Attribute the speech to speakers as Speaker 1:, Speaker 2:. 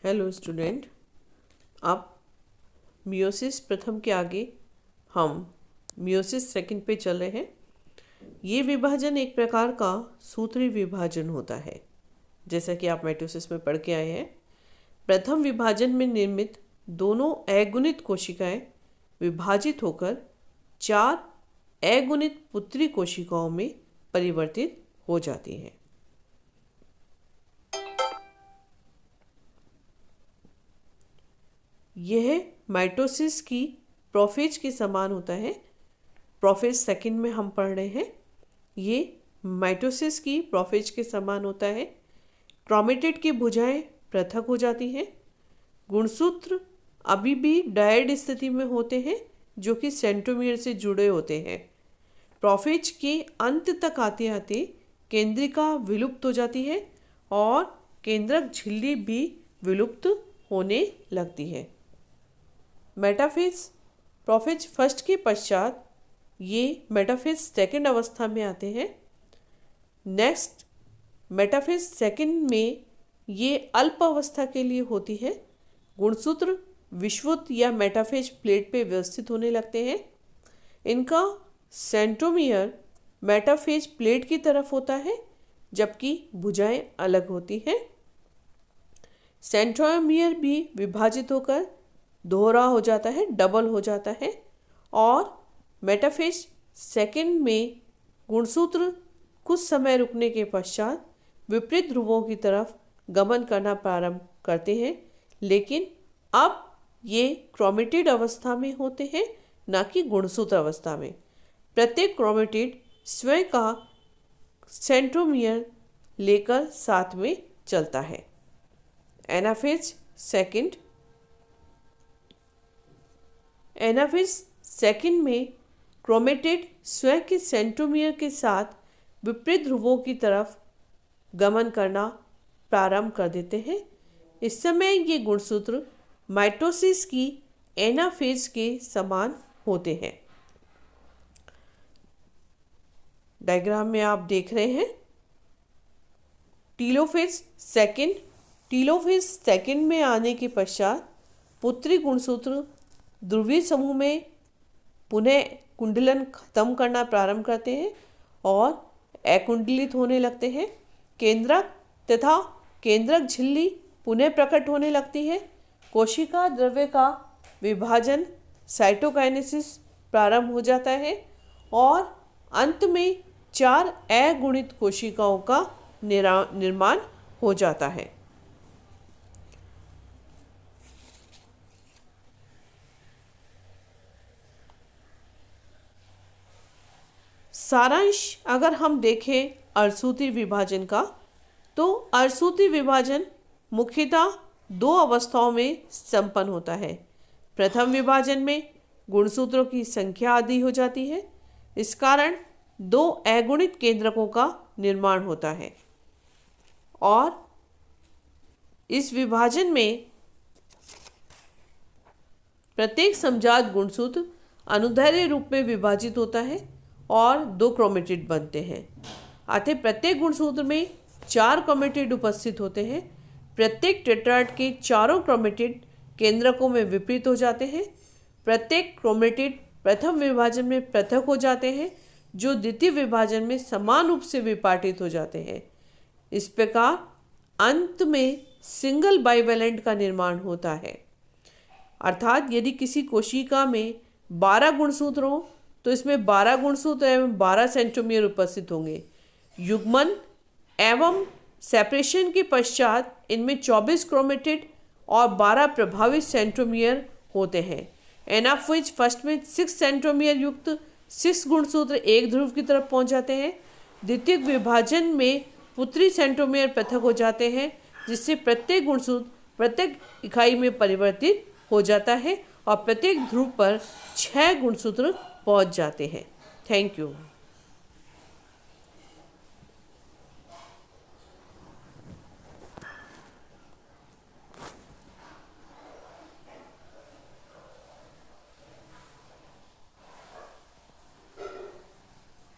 Speaker 1: Hello student, अब meiosis प्रथम के आगे हम मियोसिस सेकंड पे चल रहे हैं। ये विभाजन एक प्रकार का सूत्री विभाजन होता है, जैसा कि आप माइटोसिस में पढ़ के आए हैं। प्रथम विभाजन में निर्मित दोनों अगुणित कोशिकाएं विभाजित होकर 4 अगुणित पुत्री कोशिकाओं में परिवर्तित हो जाती हैं। यह माइटोसिस की प्रोफेज के समान होता है। प्रोफेज सेकंड में हम पढ़ रहे हैं। ये माइटोसिस की प्रोफेज के समान होता है। क्रोमेटिड की भुजाएं पृथक हो जाती हैं। गुणसूत्र अभी भी डायड स्थिति में होते हैं, जो कि सेंट्रोमियर से जुड़े होते हैं। प्रोफेज के अंत तक आते आते केंद्रिका विलुप्त हो जाती है और केंद्रक झिल्ली भी विलुप्त होने लगती है। मेटाफेज प्रोफेज फर्स्ट के पश्चात ये मेटाफेज सेकंड अवस्था में आते हैं। नेक्स्ट मेटाफेज सेकंड में ये अल्प अवस्था के लिए होती है। गुणसूत्र विषुवत या मेटाफेज प्लेट पे व्यवस्थित होने लगते हैं। इनका सेंट्रोमियर मेटाफेज प्लेट की तरफ होता है, जबकि भुजाएं अलग होती हैं। सेंट्रोमियर भी विभाजित होकर दोहरा हो जाता है, डबल हो जाता है। और मेटाफेज सेकंड में गुणसूत्र कुछ समय रुकने के पश्चात विपरीत ध्रुवों की तरफ गमन करना प्रारंभ करते हैं, लेकिन अब ये क्रोमेटिड अवस्था में होते हैं, न कि गुणसूत्र अवस्था में। प्रत्येक क्रोमेटिड स्वयं का सेंट्रोमियर लेकर साथ में चलता है। एनाफेज सेकंड में क्रोमेटिड स्वयं के सेंट्रोमियर के साथ विपरीत ध्रुवों की तरफ गमन करना प्रारंभ कर देते हैं। इस समय ये गुणसूत्र माइटोसिस की एनाफेज के समान होते हैं। डायग्राम में आप देख रहे हैं टीलोफेज सेकंड में आने के पश्चात पुत्री गुणसूत्र ध्रुवीय समूह में पुनः कुंडलन खत्म करना प्रारंभ करते हैं और अकुंडलित होने लगते हैं। केंद्रक तथा केंद्रक झिल्ली पुनः प्रकट होने लगती है। कोशिका द्रव्य का विभाजन साइटोकाइनेसिस प्रारंभ हो जाता है और अंत में 4 अगुणित कोशिकाओं का निर्माण हो जाता है। सारांश अगर हम देखें अर्धसूत्री विभाजन का, तो अर्धसूत्री विभाजन मुख्यतः 2 अवस्थाओं में संपन्न होता है। प्रथम विभाजन में गुणसूत्रों की संख्या आधी हो जाती है। इस कारण 2 अगुणित केंद्रकों का निर्माण होता है और इस विभाजन में प्रत्येक समजात गुणसूत्र अनुदैर्ध्य रूप में विभाजित होता है और 2 क्रोमेटिड बनते हैं। अतः प्रत्येक गुणसूत्र में 4 क्रोमेटिड उपस्थित होते हैं। प्रत्येक टेट्राड के चारों क्रोमेटिड केंद्रकों में विपरीत हो जाते हैं। प्रत्येक क्रोमेटिड प्रथम विभाजन में पृथक हो जाते हैं, जो द्वितीय विभाजन में समान रूप से विपाटित हो जाते हैं। इस प्रकार अंत में सिंगल बाइवेलेंट का निर्माण होता है। अर्थात यदि किसी कोशिका में 12 गुणसूत्र हों तो इसमें 12 गुणसूत्र एवं 12 सेंट्रोमियर उपस्थित होंगे। युग्मन एवं सेपरेशन के पश्चात इनमें 24 क्रोमेटिड और 12 प्रभावित सेंट्रोमियर होते हैं। एनाफेज फर्स्ट में 6 सेंट्रोमियर युक्त 6 गुणसूत्र एक ध्रुव की तरफ पहुंच जाते हैं। द्वितीय विभाजन में पुत्री सेंट्रोमियर पृथक हो जाते हैं, जिससे प्रत्येक गुणसूत्र प्रत्येक इकाई में परिवर्तित हो जाता है और प्रत्येक ध्रुव पर 6 गुणसूत्र पहुंच जाते हैं। Thank you.